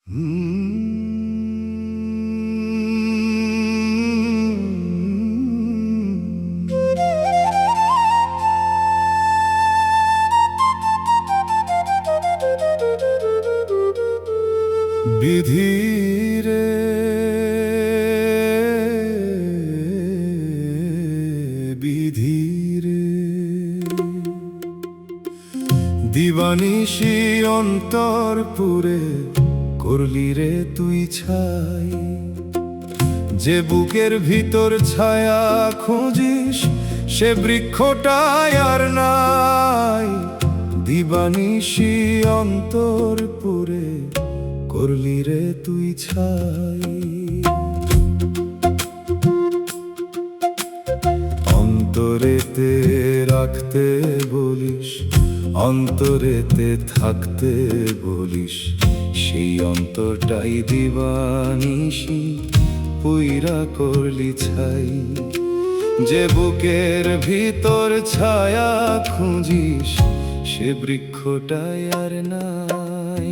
বিধিরে বিধিরে দিবানিশি অন্তর পুরে করলি রে তুই ছাই, যে বুকের ভিতর ছায়া খুঁজিস সে বৃক্ষটাই আর নাই। দিবানিশি অন্তর পুরে করলি রে তুই ছাই, অন্তরেতে রাখতে বলিস, অন্তরেতে থাকতে বলিস, সেই অন্তরটাই দিবানিশি পুইরা করলি ছাই। যে বুকের ভিতর ছায়া খুঁজিস সে বৃক্ষটাই আর নাই।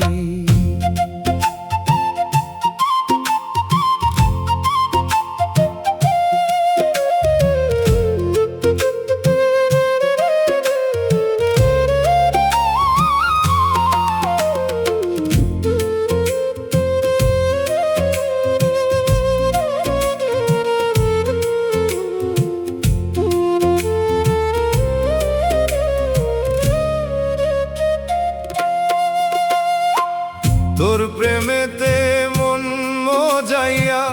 তোর প্রেমেতে মন মজাইয়া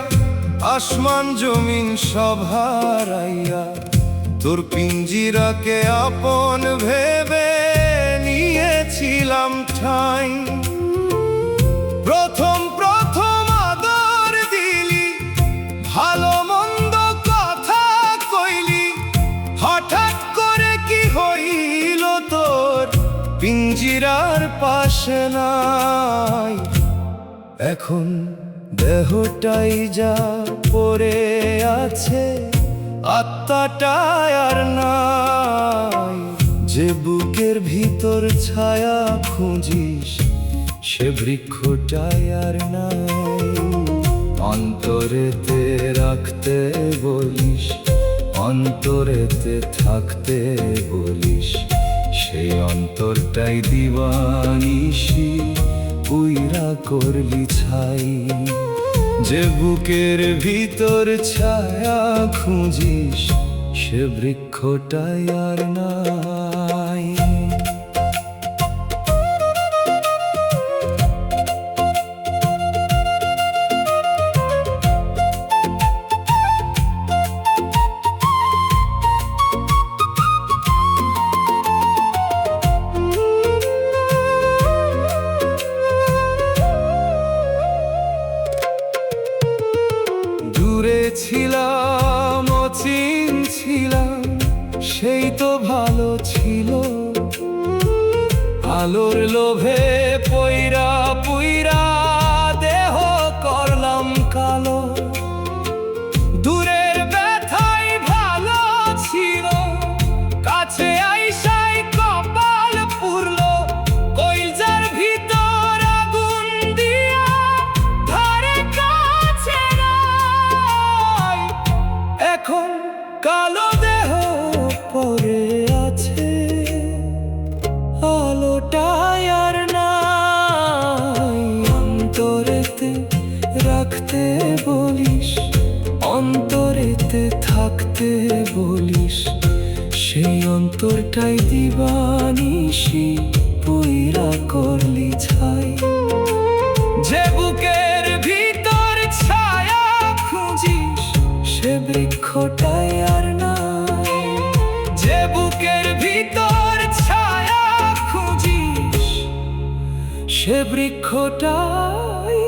আসমান জমিন সব হারাইয়া, তোর পিঞ্জিরাকে আপন ভেবে নিয়েছিলাম ঠাই। প্রথম প্রথম আদর দিলি, ভালো মন্দ কথা কইলি, হঠাৎ করে কি হইল তোর পিঞ্জিরার পাশে নাই। এখন দেহটাই যা পড়ে আছে, আত্মাটাই আর নাই। যে বুকের ভিতর ছায়া খুঁজিস সে বৃক্ষটাই আর নাই। অন্তরেতে রাখতে বলিস, অন্তরেতে থাকতে বলিস, সেই অন্তরটাই দিবানিশি পুইরা করলি ছাই। যে বুকের ভিতর ছায়া খুঁজিস সে বৃক্ষটাই আর নাই। দূরে ছিলাম অচিন ছিলাম, সেই তো ভালো ছিল। আলোর লোভে পইরা পুইরা দেহ করলাম কালো। দূরের ব্যথাই ভালো ছিল, কাছে আইসাই কপাল পুরলো। কইলজার ভিতর আগুন দিয়া ধারে কাছে নাই। এখন কালো দেহ পড়ে আছে, আলোটাই আর নাই। অন্তরেতে রাখতে বলিস, অন্তরেতে থাকতে বলিস, সেই অন্তরটাই দিবানিশি পুইরা করলি ছাই। যে বুকের ভিতর ছায়া খুঁজিস সে বৃক্ষটাই আর নাই। যে বুকের ভিতর ছায়া খুঁজিস সে বৃক্ষটাই